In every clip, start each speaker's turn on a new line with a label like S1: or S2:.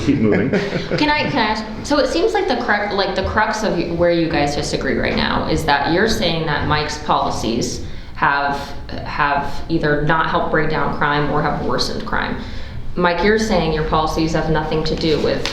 S1: let's keep moving.
S2: Can I ask, so it seems like the crux of where you guys disagree right now is that you're saying that Mike's policies have either not helped break down crime or have worsened crime. Mike, you're saying your policies have nothing to do with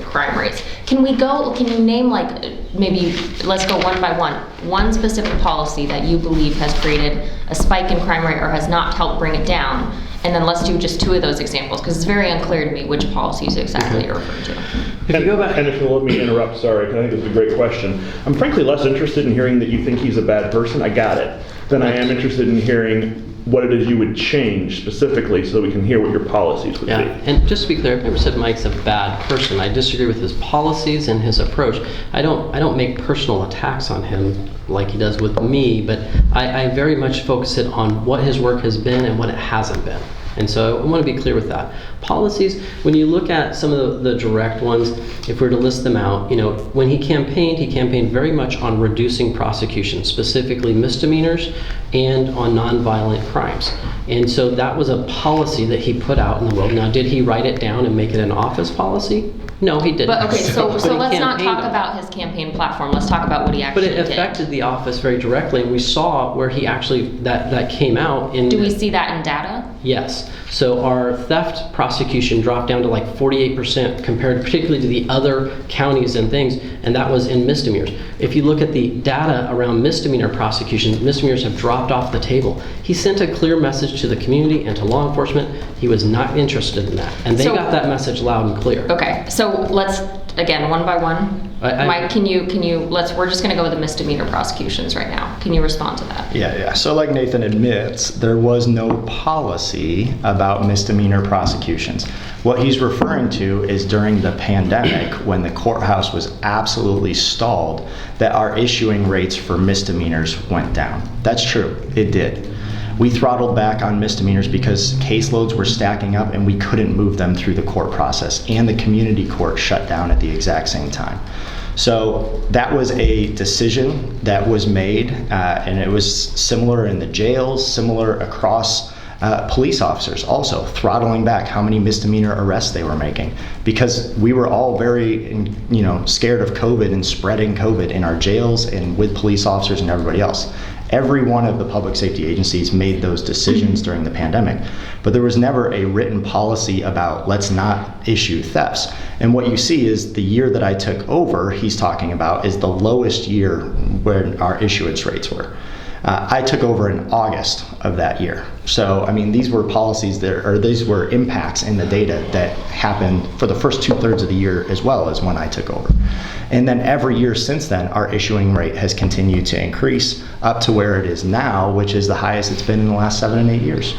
S2: crime rates. Can you name, like, maybe let's go one by one specific policy that you believe has created a spike in crime rate or has not helped bring it down, and then let's do just 2 of those examples, because it's very unclear to me which policies exactly you're referring to.
S1: And if you'll let me interrupt, sorry, because I think it's a great question. I'm frankly less interested in hearing that you think he's a bad person, I got it, than I am interested in hearing what it is you would change specifically so that we can hear what your policies would be.
S3: And just to be clear, I've never said Mike's a bad person. I disagree with his policies and his approach. I don't make personal attacks on him like he does with me, but I very much focus it on what his work has been and what it hasn't been. And so I want to be clear with that. Policies, when you look at some of the direct ones, if we were to list them out, when he campaigned very much on reducing prosecution, specifically misdemeanors and on nonviolent crimes. And so that was a policy that he put out in the world. Now, did he write it down and make it an office policy? No, he didn't.
S2: But okay, so let's not talk about his campaign platform. Let's talk about what he actually did.
S3: But it affected the office very directly, and we saw where he actually, that came out in...
S2: Do we see that in data?
S3: Yes. So our theft prosecution dropped down to like 48% compared particularly to the other counties and things, and that was in misdemeanors. If you look at the data around misdemeanor prosecutions, misdemeanors have dropped off the table. He sent a clear message to the community and to law enforcement. He was not interested in that, and they got that message loud and clear.
S2: Okay, so let's, again, one by one. Mike, can you, we're just gonna go with the misdemeanor prosecutions right now. Can you respond to that?
S4: Yeah. So like Nathan admits, there was no policy about misdemeanor prosecutions. What he's referring to is during the pandemic, when the courthouse was absolutely stalled, that our issuing rates for misdemeanors went down. That's true, it did. We throttled back on misdemeanors because caseloads were stacking up and we couldn't move them through the court process, and the community court shut down at the exact same time. So that was a decision that was made, and it was similar in the jails, similar across police officers also, throttling back how many misdemeanor arrests they were making, because we were all very scared of COVID and spreading COVID in our jails and with police officers and everybody else. Every one of the public safety agencies made those decisions during the pandemic, but there was never a written policy about let's not issue thefts. And what you see is the year that I took over, he's talking about, is the lowest year where our issuance rates were. I took over in August of that year. So, I mean, these were policies these were impacts in the data that happened for the first 2/3 of the year as well as when I took over. And then every year since then, our issuing rate has continued to increase up to where it is now, which is the highest it's been in the last 7 and 8 years.